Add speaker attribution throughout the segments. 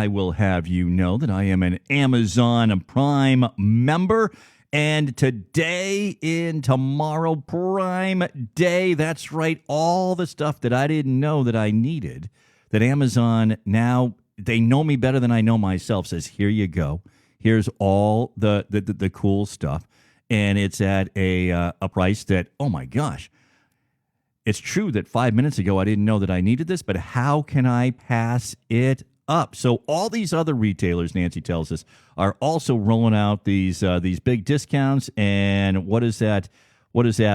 Speaker 1: I will have you know that I am an Amazon Prime member. And today in Tomorrow Prime Day, that's right, all the stuff that I didn't know that I needed, that Amazon now, they know me better than I know myself, says, here you go. Here's all the cool stuff. And it's at a price that, oh my gosh, it's true that 5 minutes ago I didn't know that I needed this, but how can I pass it up? So all these other retailers, Nancy tells us, are also rolling out these big discounts. And what does that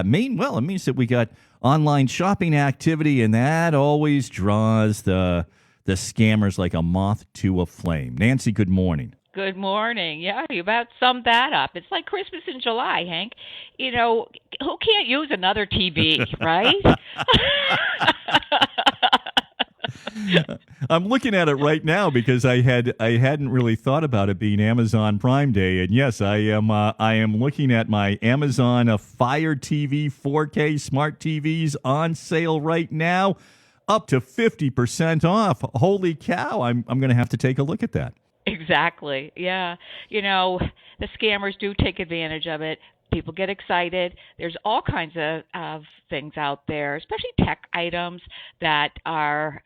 Speaker 1: mean? Well, it means that we got online shopping activity, and that always draws the scammers like a moth to a flame. Nancy, good morning.
Speaker 2: Good morning. Yeah, you about summed that up. It's like Christmas in July, Hank. You know, who can't use another TV, right?
Speaker 1: I'm looking at it right now because I hadn't really thought about it being Amazon Prime Day, and yes, I am looking at my Amazon Fire TV 4K smart TVs on sale right now, up to 50% off. Holy cow! I'm going to have to take a look at that.
Speaker 2: Exactly. Yeah. You know, the scammers do take advantage of it. People get excited. There's all kinds of things out there, especially tech items that are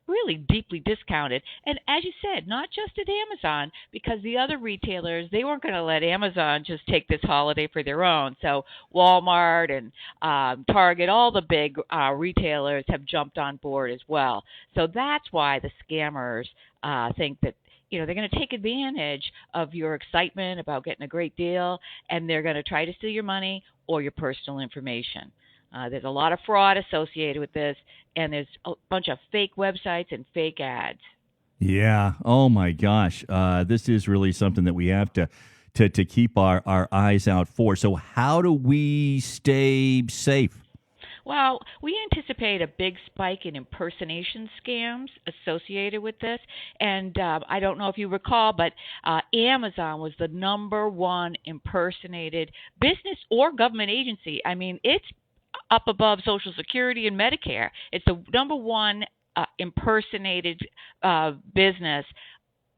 Speaker 2: really deeply discounted. And as you said, not just at Amazon, because the other retailers, they weren't going to let Amazon just take this holiday for their own. So Walmart and Target, all the big retailers have jumped on board as well. So that's why the scammers think that they're going to take advantage of your excitement about getting a great deal, and they're going to try to steal your money or your personal information. There's a lot of fraud associated with this, and there's a bunch of fake websites and fake ads.
Speaker 1: Yeah. Oh, my gosh. This is really something that we have to keep our eyes out for. So how do we stay safe?
Speaker 2: Well, we anticipate a big spike in impersonation scams associated with this. And I don't know if you recall, but Amazon was the number one impersonated business or government agency. I mean, it's up above Social Security and Medicare. It's the number one impersonated business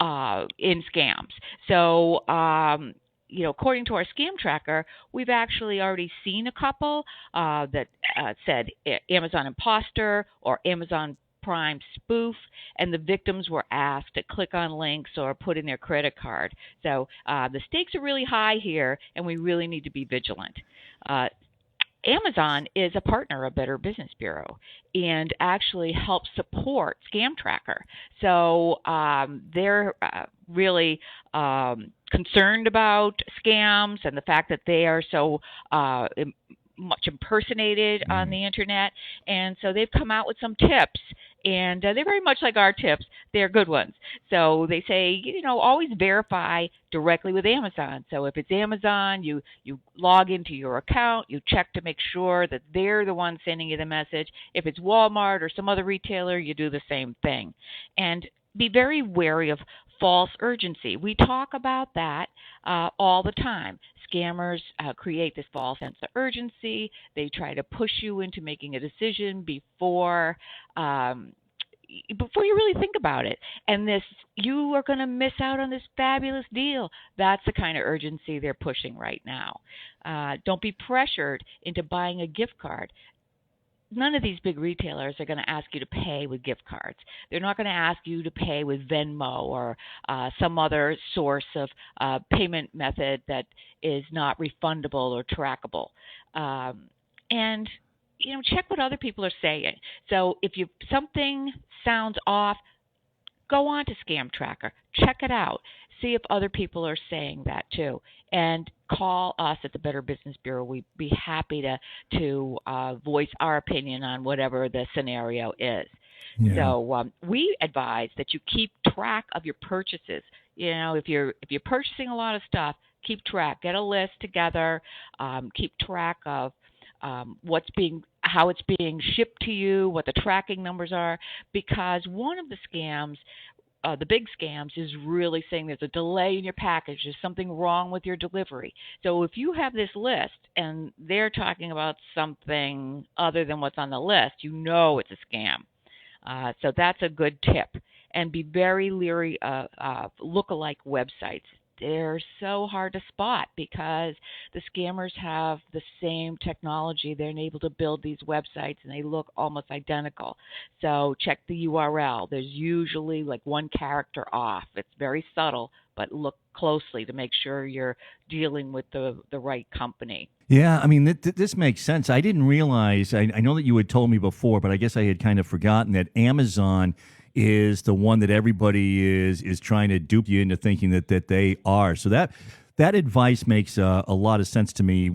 Speaker 2: in scams. So, according to our scam tracker, we've actually already seen a couple that said Amazon imposter or Amazon Prime spoof, and the victims were asked to click on links or put in their credit card. So the stakes are really high here, and we really need to be vigilant. Amazon is a partner of Better Business Bureau and actually helps support Scam Tracker. So they're really concerned about scams and the fact that they are so much impersonated on the internet. And so they've come out with some tips. And they're very much like our tips. They're good ones. So they say, always verify directly with Amazon. So if it's Amazon, you log into your account, you check to make sure that they're the ones sending you the message. If it's Walmart or some other retailer, you do the same thing. And be very wary of false urgency. We talk about that all the time. Scammers create this false sense of urgency. They try to push you into making a decision before you really think about it. And you are going to miss out on this fabulous deal. That's the kind of urgency they're pushing right now. Don't be pressured into buying a gift card. None of these big retailers are going to ask you to pay with gift cards. They're not going to ask you to pay with Venmo or some other source of payment method that is not refundable or trackable. And check what other people are saying. So if something sounds off, go on to Scam Tracker. Check it out. See if other people are saying that too. And call us at the Better Business Bureau. We'd be happy to voice our opinion on whatever the scenario is. Yeah. So we advise that you keep track of your purchases. If you're purchasing a lot of stuff, keep track. Get a list together. Keep track of how it's being shipped to you, what the tracking numbers are, because one of the scams, the big scams, is really saying there's a delay in your package, there's something wrong with your delivery. So if you have this list and they're talking about something other than what's on the list, it's a scam. So that's a good tip. and be very leery of look-alike websites. They're so hard to spot because the scammers have the same technology. They're able to build these websites and they look almost identical. So check the URL. There's usually like one character off. It's very subtle, but look closely to make sure you're dealing with the right company.
Speaker 1: Yeah, I mean, this makes sense. I didn't realize, I know that you had told me before, but I guess I had kind of forgotten that Amazon is the one that everybody is trying to dupe you into thinking that they are. So that advice makes a lot of sense to me.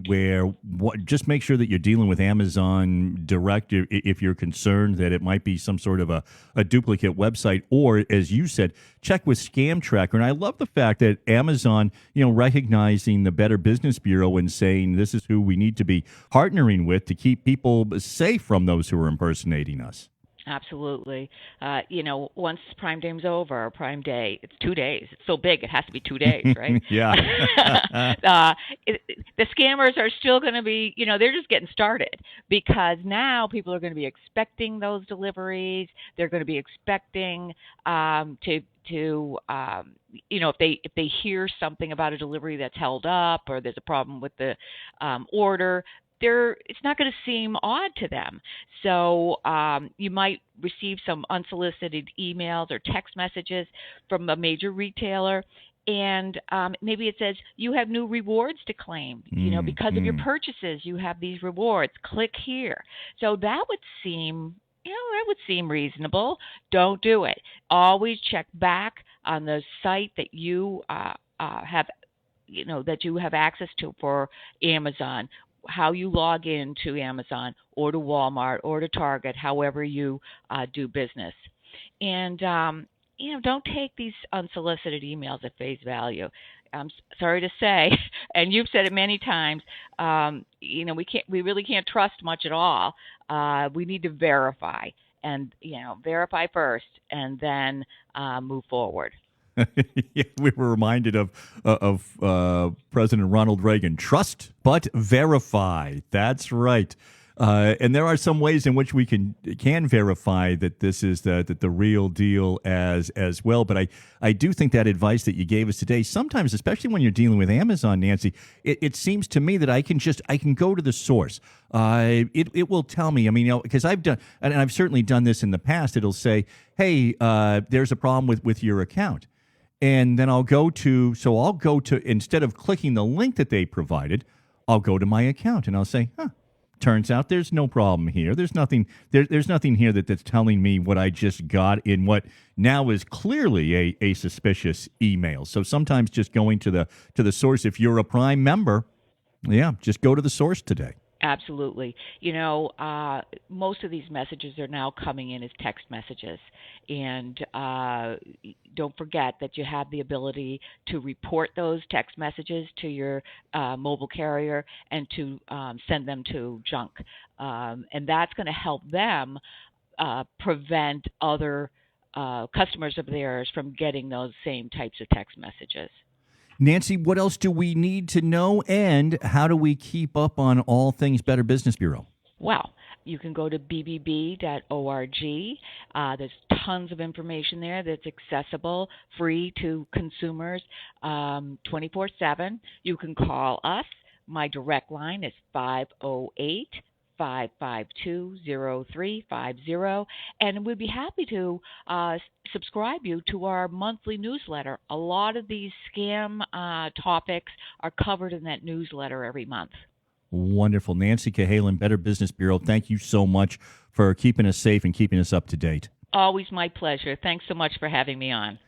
Speaker 1: Just make sure that you're dealing with Amazon direct if you're concerned that it might be some sort of a duplicate website, or as you said, check with Scam Tracker. And I love the fact that Amazon, recognizing the Better Business Bureau and saying this is who we need to be partnering with to keep people safe from those who are impersonating us.
Speaker 2: Absolutely. Once Prime Day's over, Prime Day, it's 2 days. It's so big, it has to be 2 days, right?
Speaker 1: Yeah.
Speaker 2: The scammers are still going to be, they're just getting started because now people are going to be expecting those deliveries. They're going to be expecting if they hear something about a delivery that's held up or there's a problem with the order, it's not going to seem odd to them. So you might receive some unsolicited emails or text messages from a major retailer, and maybe it says you have new rewards to claim. Because of your purchases, you have these rewards. Click here. So that would seem reasonable. Don't do it. Always check back on the site that you have, that you have access to for Amazon, how you log into Amazon or to Walmart or to Target, however you do business. And, don't take these unsolicited emails at face value. I'm sorry to say, and you've said it many times, we really can't trust much at all. We need to verify and, verify first and then move forward.
Speaker 1: Yeah, we were reminded of President Ronald Reagan. Trust but verify. That's right. And there are some ways in which we can verify that this is the real deal as well. But I do think that advice that you gave us today, sometimes, especially when you're dealing with Amazon, Nancy, it seems to me that I can go to the source. It will tell me. I mean, because I've done, and I've certainly done this in the past. It'll say, hey, there's a problem with your account. And then I'll go to, instead of clicking the link that they provided, I'll go to my account and I'll say, turns out there's no problem here. There's nothing here that's telling me what I just got in what now is clearly a suspicious email. So sometimes just going to the source, if you're a Prime member, just go to the source today.
Speaker 2: Absolutely. Most of these messages are now coming in as text messages. And don't forget that you have the ability to report those text messages to your mobile carrier and to send them to junk. And that's going to help them prevent other customers of theirs from getting those same types of text messages.
Speaker 1: Nancy, what else do we need to know, and how do we keep up on all things Better Business Bureau?
Speaker 2: Well, you can go to bbb.org. There's tons of information there that's accessible, free to consumers 24/7. You can call us. My direct line is 508-552-0350, and we'd be happy to subscribe you to our monthly newsletter. A lot of these scam topics are covered in that newsletter every month.
Speaker 1: Wonderful. Nancy Cahalen, Better Business Bureau, thank you so much for keeping us safe and keeping us up to date.
Speaker 2: Always my pleasure. Thanks so much for having me on.